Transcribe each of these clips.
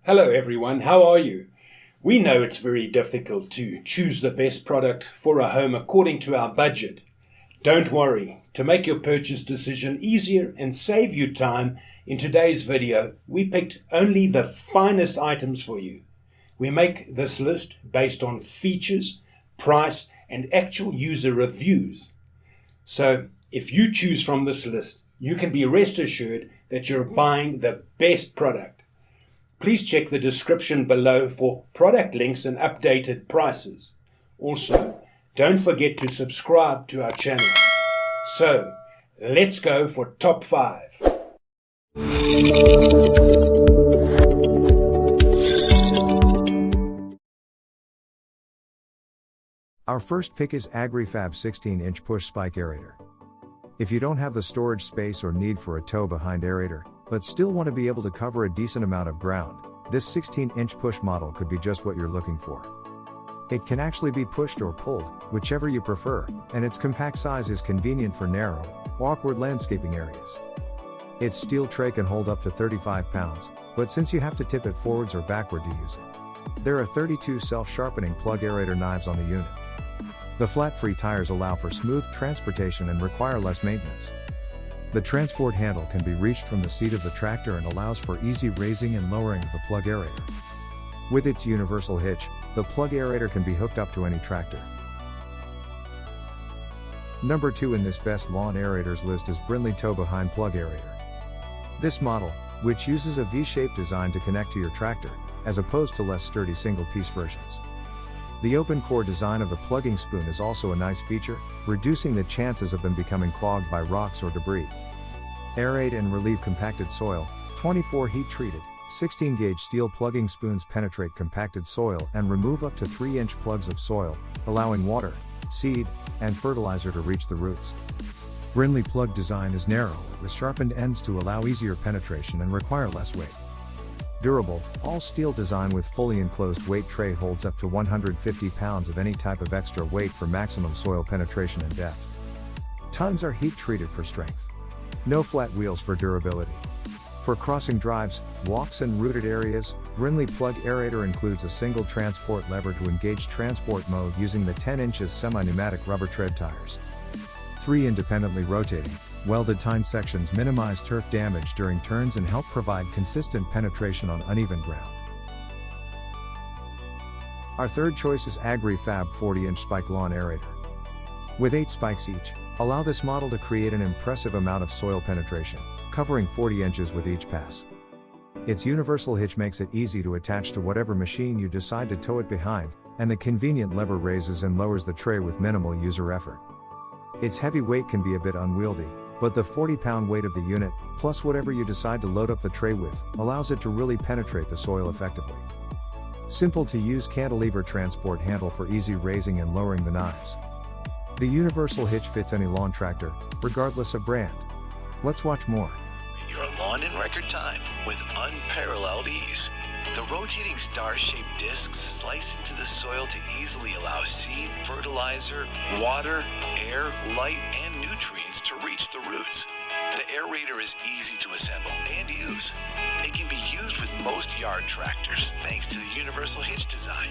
Hello everyone, how are you? We know it's very difficult to choose the best product for a home according to our budget. Don't worry, to make your purchase decision easier and save you time, in today's video we picked only the finest items for you. We make this list based on features, price and actual user reviews. So if you choose from this list, you can be rest assured that you're buying the best product. Please check the description below for product links and updated prices. Also, don't forget to subscribe to our channel. So, let's go for top 5. Our first pick is AgriFab 16-inch push spike aerator. If you don't have the storage space or need for a tow-behind aerator, but still want to be able to cover a decent amount of ground, this 16-inch push model could be just what you're looking for. It can actually be pushed or pulled, whichever you prefer, and its compact size is convenient for narrow, awkward landscaping areas. Its steel tray can hold up to 35 pounds, but since you have to tip it forwards or backward to use it. There are 32 self-sharpening plug aerator knives on the unit. The flat-free tires allow for smooth transportation and require less maintenance. The transport handle can be reached from the seat of the tractor and allows for easy raising and lowering of the plug aerator. With its universal hitch, the plug aerator can be hooked up to any tractor. Number 2 in this best lawn aerators list is Brindley tow-behind plug aerator. This model, which uses a V-shaped design to connect to your tractor, as opposed to less sturdy single-piece versions. The open core design of the plugging spoon is also a nice feature, reducing the chances of them becoming clogged by rocks or debris. Aerate and relieve compacted soil. 24 heat-treated, 16-gauge steel plugging spoons penetrate compacted soil and remove up to 3-inch plugs of soil, allowing water, seed, and fertilizer to reach the roots. Brindley plug design is narrow, with sharpened ends to allow easier penetration and require less weight. Durable, all-steel design with fully enclosed weight tray holds up to 150 pounds of any type of extra weight for maximum soil penetration and depth. Tons are heat-treated for strength. No flat wheels for durability. For crossing drives, walks and rooted areas, Brindley plug aerator includes a single transport lever to engage transport mode using the 10 inches semi-pneumatic rubber tread tires. 3 independently rotating, welded tine sections minimize turf damage during turns and help provide consistent penetration on uneven ground. Our third choice is AgriFab 40-inch spike lawn aerator. With 8 spikes each, allow this model to create an impressive amount of soil penetration, covering 40 inches with each pass. Its universal hitch makes it easy to attach to whatever machine you decide to tow it behind, and the convenient lever raises and lowers the tray with minimal user effort. Its heavy weight can be a bit unwieldy, but the 40-pound weight of the unit, plus whatever you decide to load up the tray with, allows it to really penetrate the soil effectively. Simple to use cantilever transport handle for easy raising and lowering the knives. The universal hitch fits any lawn tractor, regardless of brand. Let's watch more. Your lawn in record time with unparalleled ease. The rotating star-shaped discs slice into the soil to easily allow seed, fertilizer, water, air, light, and nutrients to reach the roots. The aerator is easy to assemble and use. It can be used with most yard tractors thanks to the universal hitch design.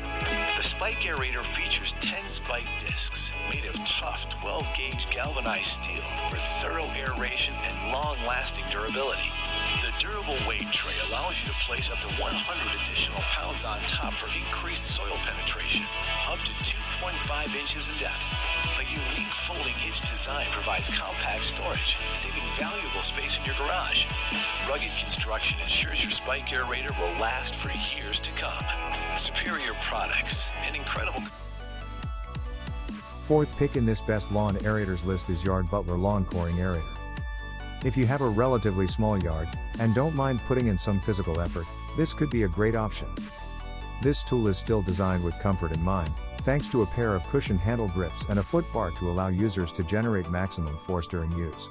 The spike aerator features 10 spike discs made of tough 12-gauge galvanized steel for thorough aeration and long-lasting durability. The durable weight tray allows you to place up to 100 additional pounds on top for increased soil penetration, up to 2.5 inches in depth. A unique folding hitch design provides compact storage, saving valuable space in your garage. Rugged construction ensures your spike aerator will last for years to come. Superior products and incredible... Fourth pick in this best lawn aerators list is Yard Butler lawn coring aerator. If you have a relatively small yard, and don't mind putting in some physical effort, this could be a great option. This tool is still designed with comfort in mind, thanks to a pair of cushioned handle grips and a foot bar to allow users to generate maximum force during use.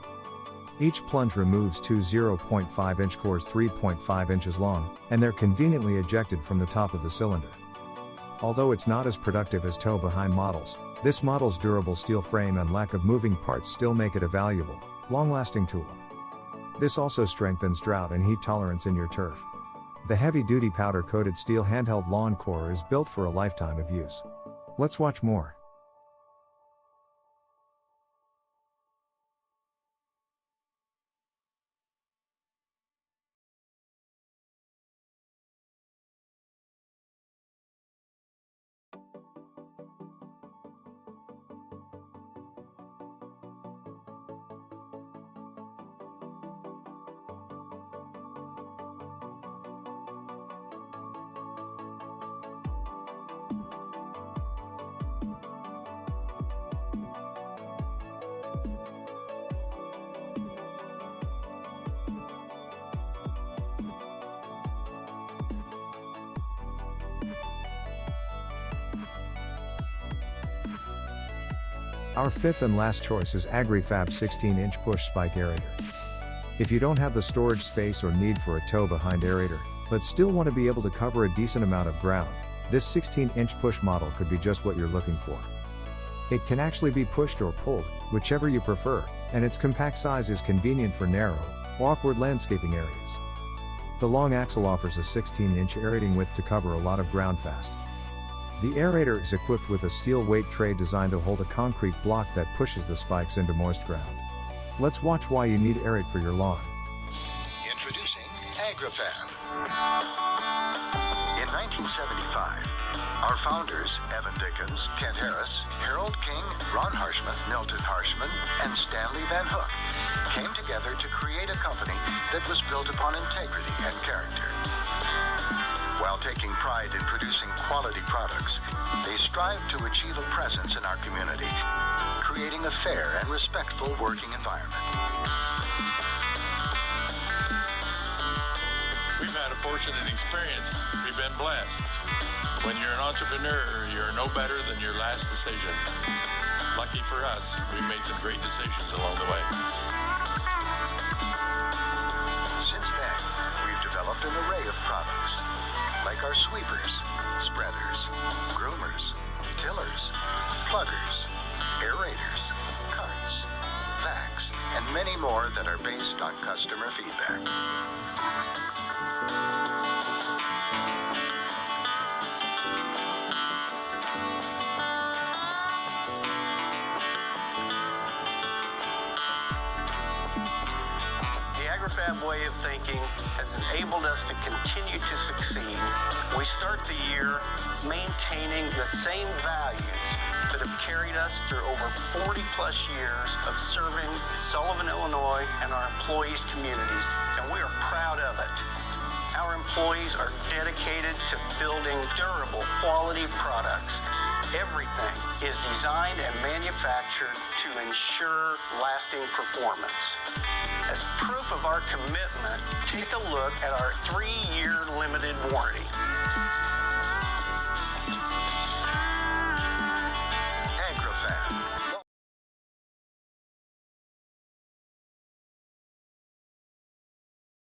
Each plunge removes 2 0.5-inch cores 3.5 inches long, and they're conveniently ejected from the top of the cylinder. Although it's not as productive as tow-behind models, this model's durable steel frame and lack of moving parts still make it a valuable, long-lasting tool. This also strengthens drought and heat tolerance in your turf. The heavy-duty powder-coated steel handheld lawn core is built for a lifetime of use. Let's watch more. Our fifth and last choice is AgriFab 16-inch push spike aerator. If you don't have the storage space or need for a tow-behind aerator, but still want to be able to cover a decent amount of ground, this 16-inch push model could be just what you're looking for. It can actually be pushed or pulled, whichever you prefer, and its compact size is convenient for narrow, awkward landscaping areas. The long axle offers a 16-inch aerating width to cover a lot of ground fast. The aerator is equipped with a steel weight tray designed to hold a concrete block that pushes the spikes into moist ground. Let's watch why you need aerate for your lawn. Introducing AgriFab. In 1975, our founders, Evan Dickens, Kent Harris, Harold King, Ron Harshman, Milton Harshman, and Stanley Van Hook came together to create a company that was built upon integrity and character. While taking pride in producing quality products, they strive to achieve a presence in our community, creating a fair and respectful working environment. We've had a fortunate experience. We've been blessed. When you're an entrepreneur, you're no better than your last decision. Lucky for us, we've made some great decisions along the way. Since then, we've developed an array of products, like our sweepers, spreaders, groomers, tillers, pluggers, aerators, carts, vacs, and many more that are based on customer feedback. AgriFab way of thinking has enabled us to continue to succeed. We start the year maintaining the same values that have carried us through over 40 plus years of serving Sullivan, Illinois and our employees' communities, and we are proud of it. Our employees are dedicated to building durable, quality products. Everything is designed and manufactured to ensure lasting performance. As proof of our commitment, take a look at our 3-year limited warranty.